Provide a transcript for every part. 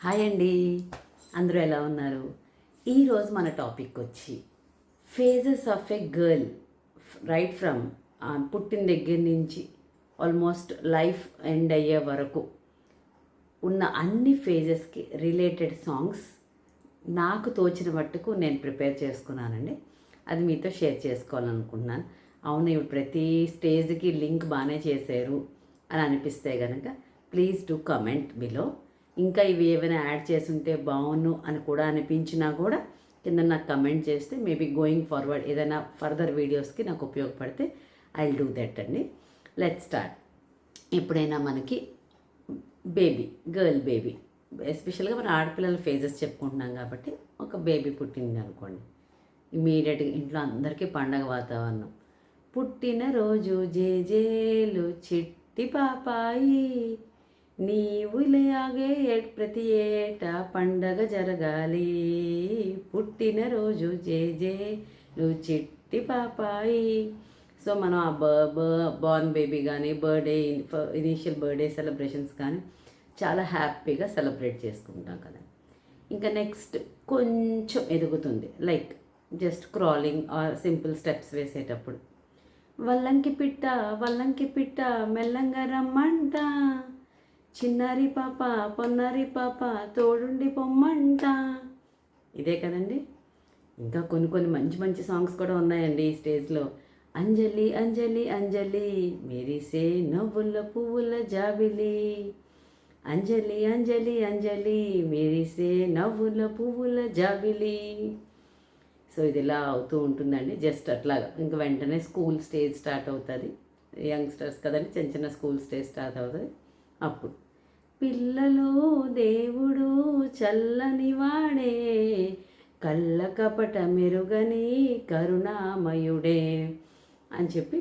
Hi అండి, అందరూ ఎలా ఉన్నారు? ఈరోజు మన టాపిక్ వచ్చి phases of a girl, right from పుట్టిన దగ్గర నుంచి ఆల్మోస్ట్ లైఫ్ ఎండ్ అయ్యే వరకు ఉన్న అన్ని ఫేజెస్కి రిలేటెడ్ సాంగ్స్ నాకు తోచిన మట్టుకు నేను ప్రిపేర్ చేసుకున్నానండి. అది మీతో షేర్ చేసుకోవాలనుకుంటున్నాను. అవును, ఇప్పుడు ప్రతి స్టేజ్కి లింక్ బాగానే చేశారు అని అనిపిస్తే కనుక ప్లీజ్ డూ కమెంట్ బిలో. ఇంకా ఇవి ఏమైనా యాడ్ చేసుంటే బాగున్ను అని కూడా అనిపించినా కూడా కింద నాకు కమెంట్ చేస్తే మేబీ గోయింగ్ ఫార్వర్డ్ ఏదైనా ఫర్దర్ వీడియోస్కి నాకు ఉపయోగపడితే ఐ విల్ డూ దట్ అండి. Let's start. ఎప్పుడైనా మనకి బేబీ, గర్ల్ బేబీ, ఎస్పెషల్గా మన ఆడపిల్లల ఫేజెస్ చెప్పుకుంటున్నాం కాబట్టి ఒక బేబీ పుట్టింది అనుకోండి, ఇమీడియట్గా ఇంట్లో అందరికీ పండగ వాతావరణం. పుట్టినరోజు జేజేలు చిట్టి పాపాయి, నీవులాగే ప్రతి ఏటా పండగ జరగాలి, పుట్టినరోజు జేజేలు చిట్టి పాపాయి. సో మనం ఆ బార్న్ బేబీ కానీ బర్త్డే ఇనీషియల్ బర్త్డే సెలబ్రేషన్స్ కానీ చాలా హ్యాపీగా సెలబ్రేట్ చేసుకుంటాం కదా. ఇంకా నెక్స్ట్ కొంచెం ఎదుగుతుంది, like just crawling or simple steps వేసేటప్పుడు వల్లంకి పిట్ట మెల్లంగా రమ్మంట, చిన్నారి పాప పొన్నారి పాప తోడుండి పొమ్మంట. ఇదే కదండి. ఇంకా కొన్ని మంచి మంచి సాంగ్స్ కూడా ఉన్నాయండి ఈ స్టేజ్లో. అంజలి అంజలి అంజలి మెరిసే నవ్వుల పువ్వుల జాబిలి, అంజలి అంజలి అంజలి మెరిసే నవ్వుల పువ్వుల జాబిలి. సో ఇది ఇలా అవుతూ ఉంటుందండి, జస్ట్ అట్లాగా. ఇంకా వెంటనే స్కూల్ స్టేజ్ స్టార్ట్ అవుతుంది. యంగ్స్టర్స్ కదండి, చిన్న చిన్న స్కూల్ స్టేజ్ స్టార్ట్ అవుతుంది. అప్పుడు పిల్లలు దేవుడు చల్లని వాడే, కళ్ళ కపట మెరుగని కరుణామయుడే అని చెప్పి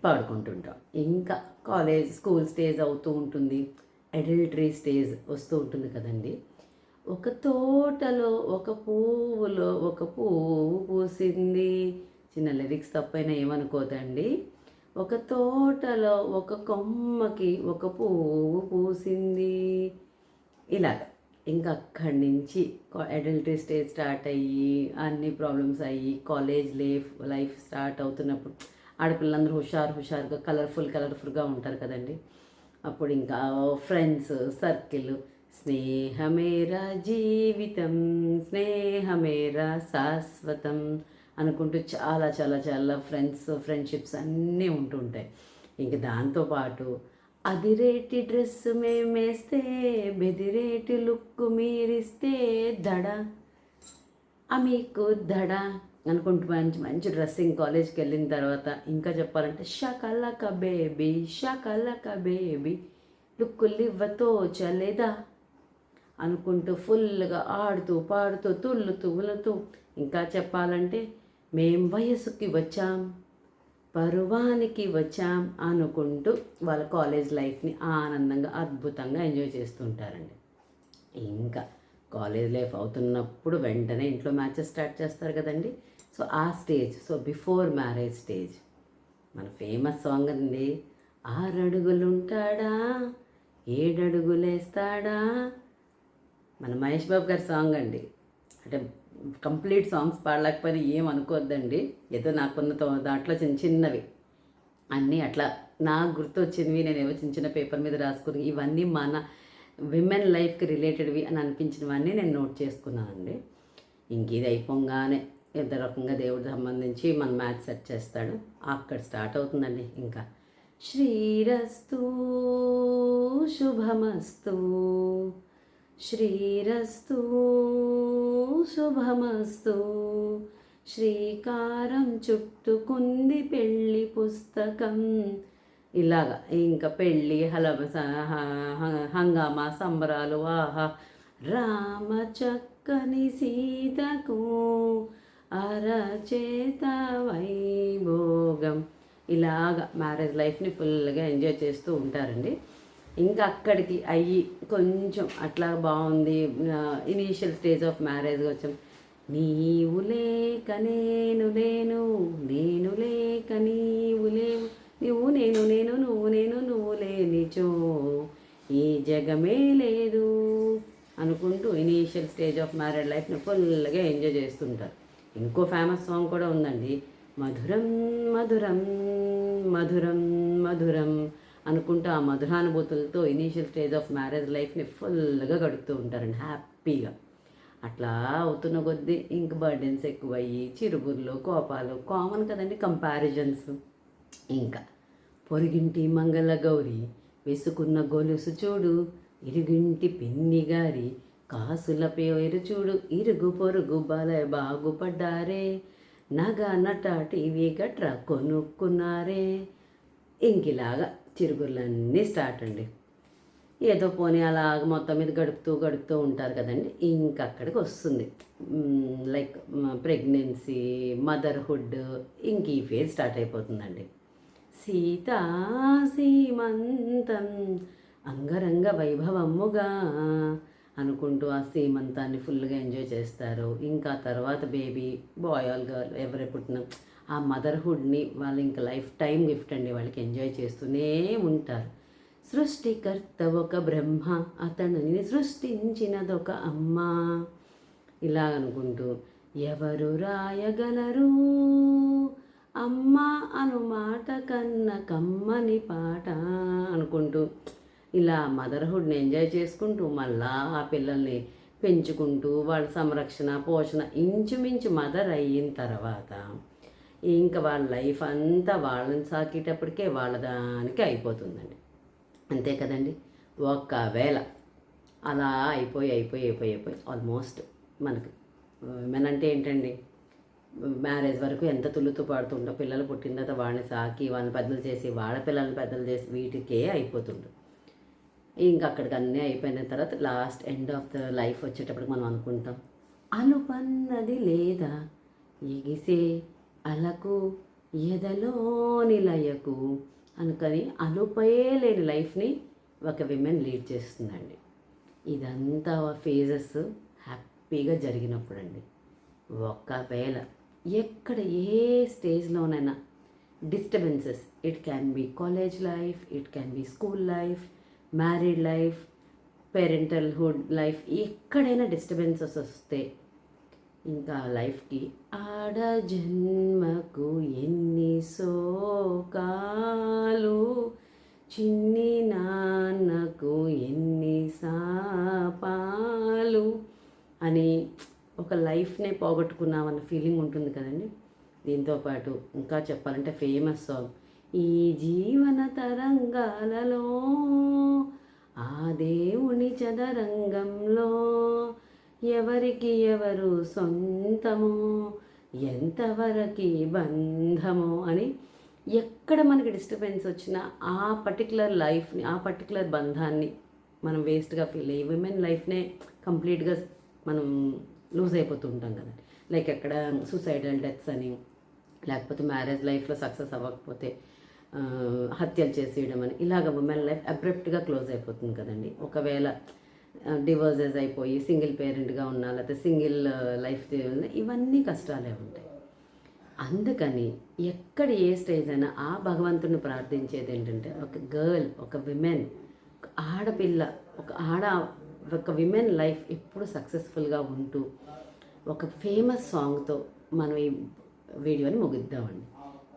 పాడుకుంటుంటాం. ఇంకా కాలేజ్ స్కూల్ స్టేజ్ అవుతూ ఉంటుంది, అడల్టరీ స్టేజ్ వస్తూ ఉంటుంది కదండి. ఒక తోటలో ఒక పువ్వులో ఒక పువ్వు పూసింది, చిన్న లిరిక్స్ తప్పైనా ఏమనుకోదండి. ఒక తోటలో ఒక కొమ్మకి ఒక పువ్వు పూసింది, ఇలాగ. ఇంకా అక్కడి నుంచి అడల్టరీ స్టేజ్ స్టార్ట్ అయ్యి అన్ని ప్రాబ్లమ్స్ అయ్యి కాలేజ్ లైఫ్ స్టార్ట్ అవుతున్నప్పుడు ఆడపిల్లలందరూ హుషారుగా కలర్ఫుల్గా ఉంటారు కదండి. అప్పుడు ఇంకా ఫ్రెండ్స్ సర్కిల్, స్నేహమేరా జీవితం స్నేహమేరా శాశ్వతం అనుకుంటూ చాలా చాలా చాలా ఫ్రెండ్షిప్స్ అన్నీ ఉంటుంటాయి. ఇంక దాంతోపాటు అదిరేటి డ్రెస్ మేమేస్తే బెదిరేటి లుక్ మీరిస్తే దడ మీకు దడ అనుకుంటూ మంచి మంచి డ్రెస్సింగ్ కాలేజ్కి వెళ్ళిన తర్వాత ఇంకా చెప్పాలంటే షకలక బేబీ లుక్కులు ఇవ్వతో చలేదా అనుకుంటూ ఫుల్గా ఆడుతూ పాడుతూ తుళ్ళుతూ ఇంకా చెప్పాలంటే మేం వయసుకి వచ్చాం పరువానికి వచ్చాం అనుకుంటూ వాళ్ళ కాలేజ్ లైఫ్ని ఆనందంగా అద్భుతంగా ఎంజాయ్ చేస్తుంటారండి. ఇంకా కాలేజ్ లైఫ్ అవుతున్నప్పుడు వెంటనే ఇంట్లో మ్యాచెస్ స్టార్ట్ చేస్తారు కదండి. సో ఆ stage, so before marriage stage మన ఫేమస్ సాంగ్ అండి, 6 అడుగులుంటాడా 7 అడుగులేస్తాడా, మన మహేష్ బాబు గారి సాంగ్ అండి. అంటే కంప్లీట్ సాంగ్స్ పాడలేకపోయినా ఏమనుకోవద్దండి, ఏదో నాకున్న దాంట్లో చిన్నవి అన్నీ అట్లా నాకు గుర్తొచ్చినవి నేనేవో చిన్న పేపర్ మీద రాసుకుని ఇవన్నీ మన విమెన్ లైఫ్కి రిలేటెడ్వి అని అనిపించినవన్నీ నేను నోట్ చేసుకున్నానండి. ఇంక ఇది అయిపోగానే ఏదో రకంగా దేవుడికి సంబంధించి మన మ్యాథ్స్ సెట్ చేస్తాడు, అక్కడ స్టార్ట్ అవుతుందండి. ఇంకా శ్రీరస్తు శుభమస్తు శ్రీరస్తు శుభమస్తు, శ్రీకారం చుట్టుకుంది పెళ్ళి పుస్తకం. ఇలాగా ఇంకా పెళ్ళి హంగామా సంబరాలు, ఆహా రామ చక్కని సీతకు అరచేత వైభోగం. ఇలాగా మ్యారేజ్ లైఫ్ని ఫుల్గా ఎంజాయ్ చేస్తూ ఉంటారండి. ఇంకా అక్కడికి అయ్యి కొంచెం అట్లా బాగుంది, ఇనీషియల్ స్టేజ్ ఆఫ్ మ్యారేజ్గా వచ్చాం. నీవు లేక నేను లేను నేను లేక నీవు లేవు, నువ్వు నేను నువ్వు లేనిచో ఈ జగమే లేదు అనుకుంటూ ఇనీషియల్ స్టేజ్ ఆఫ్ మ్యారేడ్ లైఫ్ని ఫుల్గా ఎంజాయ్ చేస్తుంటారు. ఇంకో ఫేమస్ సాంగ్ కూడా ఉందండి, మధురం మధురం మధురం మధురం అనుకుంటూ ఆ మధురానుభూతులతో ఇనీషియల్ స్టేజ్ ఆఫ్ మ్యారేజ్ లైఫ్ని ఫుల్గా గడుపుతూ ఉంటారండి హ్యాపీగా. అట్లా అవుతున్న కొద్దీ ఇంక బర్డెన్స్ ఎక్కువయ్యి చిరుబుర్లు కోపాలు కామన్ కదండి, కంపారిజన్స్. ఇంకా పొరుగింటి మంగళ గౌరి వేసుకున్న గొలుసు చూడు, ఇరుగింటి పిన్ని గారి కాసుల పేరు చూడు, ఇరుగు పొరుగు బాగుపడ్డారే, నగ నట టీవీ గట్రా కొనుక్కున్నారే. ఇంకిలాగా చిరుగుర్లన్నీ స్టార్ట్ అండి. ఏదో పోనీ అలాగ మొత్తం మీద గడుపుతూ ఉంటారు కదండి. ఇంకక్కడికి వస్తుంది లైక్ ప్రెగ్నెన్సీ, మదర్హుడ్, ఇంక ఈ ఫేజ్ స్టార్ట్ అయిపోతుందండి. సీతా సీమంతం అంగరంగ వైభవముగా అనుకుంటూ ఆ సీమంతాన్ని ఫుల్గా ఎంజాయ్ చేస్తారు. ఇంకా తర్వాత బేబీ బాయ్ ఆల్ గర్ల్ ఎవరు పుట్టిన ఆ మదర్హుడ్ని వాళ్ళు ఇంకా లైఫ్ టైం గిఫ్ట్ అండి, వాళ్ళకి ఎంజాయ్ చేస్తూనే ఉంటారు. సృష్టికర్త ఒక బ్రహ్మ, అతనిని సృష్టించినదొక అమ్మ, ఇలా అనుకుంటూ ఎవరు రాయగలరు అమ్మ అను మాట కన్న కమ్మని పాట అనుకుంటూ ఇలా మదర్హుడ్ని ఎంజాయ్ చేసుకుంటూ మళ్ళా ఆ పిల్లల్ని పెంచుకుంటూ వాళ్ళ సంరక్షణ పోషణ ఇంచుమించు మదర్ అయిన తర్వాత ఇంకా వాళ్ళ లైఫ్ అంతా వాళ్ళని సాకేటప్పటికే వాళ్ళ దానికి అయిపోతుందండి. అంతే కదండి. ఒకవేళ అలా అయిపోయి ఆల్మోస్ట్ మనకి విమెన్ అంటే ఏంటండి, మ్యారేజ్ వరకు ఎంత తుల్లుతూ పాడుతుంటాం, పిల్లలు పుట్టిన తర్వాత వాళ్ళని సాకి వాళ్ళని పెద్దలు చేసి వాళ్ళ పిల్లల్ని పెద్దలు చేసి వీటికే అయిపోతుండు. ఇంకా అక్కడికి అన్నీ అయిపోయిన తర్వాత last end of the life వచ్చేటప్పటికి మనం అనుకుంటాం, అనుపన్నది లేదా ఎగిసే అలకు ఎదలోని లయకు అనుకని అలుపే లేని లైఫ్ని ఒక విమెన్ లీడ్ చేస్తుందండి. ఇదంతా ఫేజెస్ హ్యాపీగా జరిగినప్పుడు అండి. ఒకవేళ ఎక్కడ ఏ స్టేజ్లోనైనా disturbances, it can be college life, it can be school life, married life, parentalhood life, ఎక్కడైనా డిస్టర్బెన్సెస్ వస్తే ఇంకా లైఫ్కి ఆడ జన్మకు ఎన్ని శోకాలు, చిన్ని నాన్నకు ఎన్ని శాపాలు అని ఒక లైఫ్నే పోగొట్టుకున్నామన్న ఫీలింగ్ ఉంటుంది కదండి. దీంతోపాటు ఇంకా చెప్పాలంటే ఫేమస్ సాంగ్, ఈ జీవన తరంగాలలో ఆ దేవుని చదరంగంలో ఎవరికి ఎవరు సొంతమో ఎంతవరకు బంధమో అని ఎక్కడ మనకి డిస్టర్బెన్స్ వచ్చినా ఆ పర్టికులర్ లైఫ్ని, ఆ పర్టికులర్ బంధాన్ని మనం వేస్ట్గా ఫీల్ అయ్యి విమెన్ లైఫ్నే కంప్లీట్గా మనం లూజ్ అయిపోతూ ఉంటాం కదా. లైక్ ఎక్కడ సూసైడల్ డెత్స్ అని, లేకపోతే మ్యారేజ్ లైఫ్లో సక్సెస్ అవ్వకపోతే హత్యలు చేసేయడం అని, ఇలాగ ఉమెన్ లైఫ్ అబ్రప్ట్గా క్లోజ్ అయిపోతుంది కదండి. ఒకవేళ డివోర్సెస్ అయిపోయి సింగిల్ పేరెంట్గా ఉన్నా, లేకపోతే సింగిల్ లైఫ్ ఇవన్నీ కష్టాలే ఉంటాయి. అందుకని ఎక్కడ ఏ స్టేజ్ అయినా ఆ భగవంతుని ప్రార్థించేది ఏంటంటే, ఒక గర్ల్, ఒక విమెన్, ఒక ఆడపిల్ల, ఒక విమెన్ లైఫ్ ఎప్పుడు సక్సెస్ఫుల్గా ఉంటూ ఒక ఫేమస్ సాంగ్తో మనం ఈ వీడియోని ముగిద్దామండి.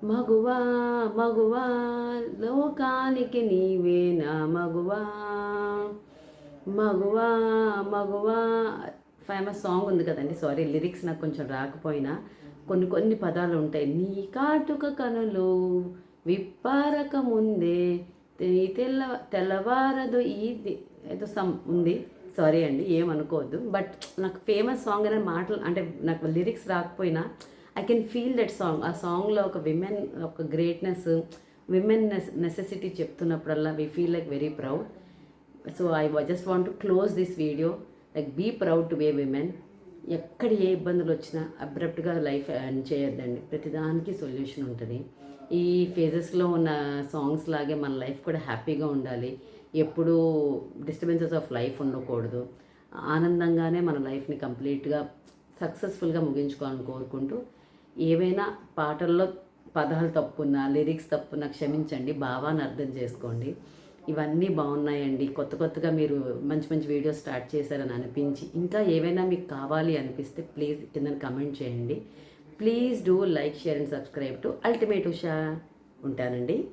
మగువా మగువా లోకానికి నీవే నా మగువా, మగువా మగువా ఫేమస్ సాంగ్ ఉంది కదండి. సారీ లిరిక్స్ నాకు కొంచెం రాకపోయినా కొన్ని పదాలు ఉంటాయి. నీ కాటుక కనులు విప్పారక ముందే తెల్లవారదు ఇది ఏదో ఉంది. సారీ అండి, ఏమనుకోవద్దు. బట్ నాకు ఫేమస్ సాంగ్ అనే మాటలు అంటే నాకు లిరిక్స్ రాకపోయినా I can feel that song. ఆ సాంగ్లో ఒక విమెన్ ఒక గ్రేట్నెస్, విమెన్ నెసెసిటీ చెప్తున్నప్పుడల్లా we feel like very proud. So I just want to close this video like be proud to be women. ఎక్కడ ఏ ఇబ్బందులు వచ్చినా అబ్రప్ట్గా లైఫ్ ఎండ్ చేయొద్దండి, ప్రతిదానికి సొల్యూషన్ ఉంటుంది. ఈ ఫేజెస్లో ఉన్న సాంగ్స్ లాగే మన లైఫ్ కూడా హ్యాపీగా ఉండాలి. ఎప్పుడూ డిస్టర్బెన్సెస్ ఆఫ్ లైఫ్ ఉండకూడదు. ఆనందంగానే మన లైఫ్ని కంప్లీట్గా సక్సెస్ఫుల్గా ముగించుకోవాలని కోరుకుంటూ, ఏవైనా పాటల్లో పదాలు తప్పున్నా, లిరిక్స్ తప్పున్నా క్షమించండి, భావాన్ని అర్థం చేసుకోండి. ఇవన్నీ బాగున్నాయండి. కొత్త కొత్తగా మీరు మంచి మంచి వీడియోస్ స్టార్ట్ చేశారని అనిపించి, ఇంకా ఏవైనా మీకు కావాలి అనిపిస్తే ప్లీజ్ కింద కమెంట్ చేయండి. Please do like, share and subscribe to ultimate Usha. ఉంటానండి.